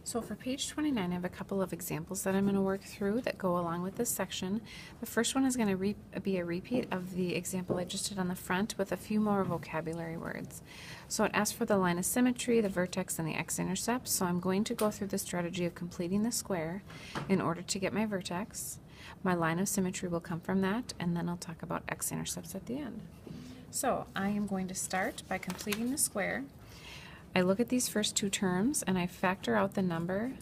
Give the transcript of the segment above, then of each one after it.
So for page 29, I have a couple of examples that I'm going to work through that go along with this section. The first one is going to be a repeat of the example I just did on the front with a few more vocabulary words. So it asks for the line of symmetry, the vertex, and the x-intercept. So I'm going to go through the strategy of completing the square in order to get my vertex. My line of symmetry will come from that, and then I'll talk about x-intercepts at the end. So I am going to start by completing the square. I look at these first two terms and I factor out the number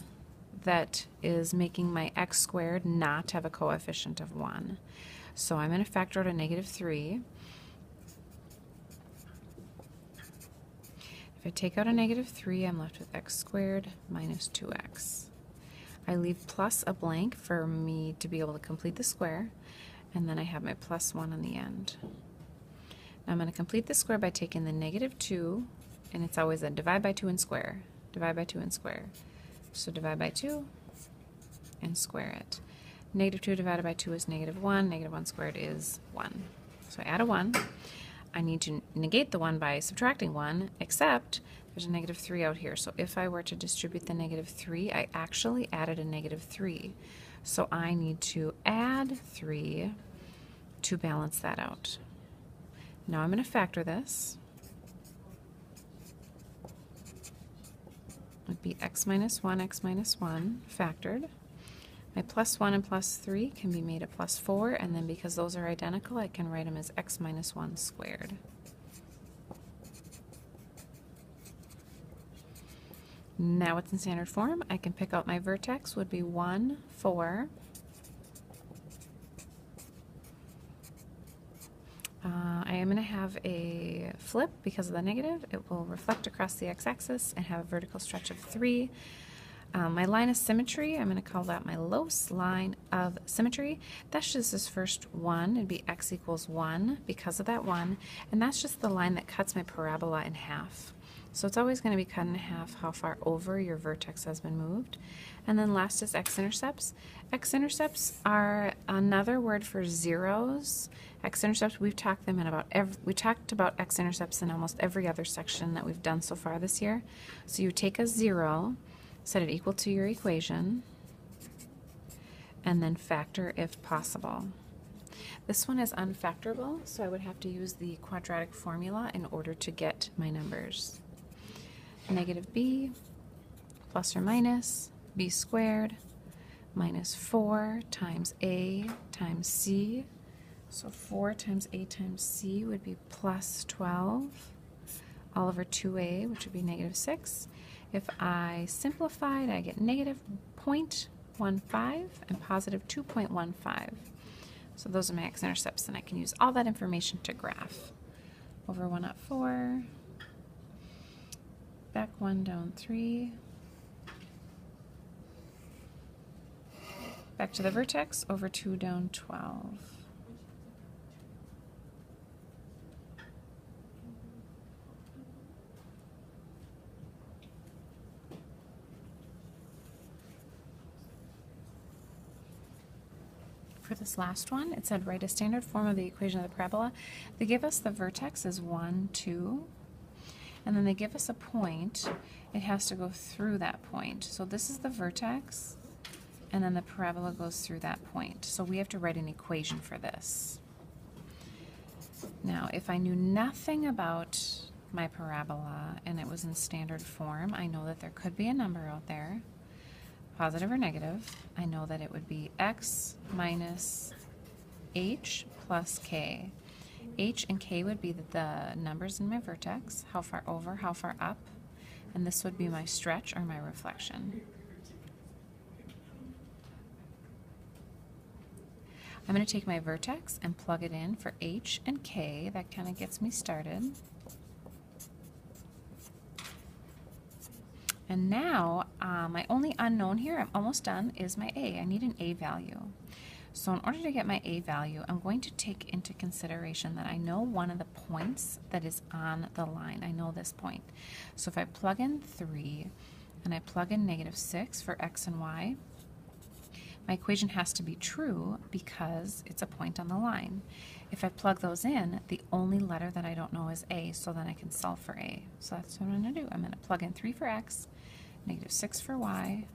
that is making my x squared not have a coefficient of 1. So I'm going to factor out a -3. If I take out a -3, I'm left with x squared minus 2x. I leave plus a blank for me to be able to complete the square, and then I have my plus 1 on the end. Now I'm going to complete the square by taking the -2, and it's always a divide by 2 and square, divide by 2 and square. So divide by 2 and square it. -2 divided by 2 is -1, -1 squared is 1. So I add a 1. I need to negate the 1 by subtracting 1, except there's a -3 out here. So if I were to distribute the -3, I actually added a -3. So I need to add 3 to balance that out. Now I'm going to factor this. Would be x minus 1 factored. My plus 1 and plus 3 can be made a plus 4, and then because those are identical, I can write them as x minus 1 squared. Now it's in standard form. I can pick out my vertex would be 1, 4. I am going to have a flip because of the negative. It will reflect across the x-axis and have a vertical stretch of 3. My line of symmetry, I'm going to call that my Los line of symmetry. That's just this first 1. It'd be x equals 1 because of that 1. And that's just the line that cuts my parabola in half. So it's always going to be cut in half how far over your vertex has been moved. And then last is x-intercepts. X-intercepts are another word for zeros. X-intercepts, we talked about x-intercepts in almost every other section that we've done so far this year. So you take a 0, set it equal to your equation, and then factor if possible. This one is unfactorable, so I would have to use the quadratic formula in order to get my numbers. -b plus or minus b squared minus 4 times a times c. So 4 times a times c would be plus 12 all over 2a, which would be -6. If I simplified, I get -0.15 and positive 2.15. So those are my x-intercepts, and I can use all that information to graph. Over 1 up 4, back 1 down 3, back to the vertex, over 2 down 12. For this last one, it said write a standard form of the equation of the parabola. They give us the vertex as 1, 2, and then they give us a point. It has to go through that point. So this is the vertex, and then the parabola goes through that point. So we have to write an equation for this. Now, if I knew nothing about my parabola and it was in standard form, I know that there could be a number out there, positive or negative. I know that it would be x minus h plus k. H and k would be the numbers in my vertex, how far over, how far up, and this would be my stretch or my reflection. I'm going to take my vertex and plug it in for h and k. That kind of gets me started. And now, my only unknown here, I'm almost done, is my a. I need an a value. So in order to get my a value, I'm going to take into consideration that I know one of the points that is on the line. I know this point. So if I plug in 3 and I plug in -6 for x and y, my equation has to be true because it's a point on the line. If I plug those in, the only letter that I don't know is a, so then I can solve for a. So that's what I'm going to do. I'm going to plug in 3 for x negative 6 for y,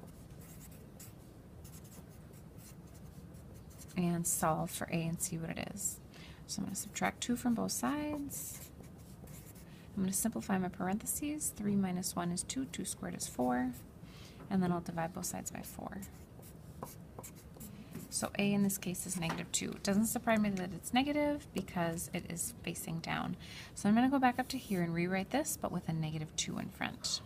and solve for a and see what it is. So I'm going to subtract 2 from both sides. I'm going to simplify my parentheses. 3 minus 1 is 2, 2 squared is 4, and then I'll divide both sides by 4. So a in this case is negative 2. It doesn't surprise me that it's negative because it is facing down. So I'm going to go back up to here and rewrite this, but with a negative 2 in front.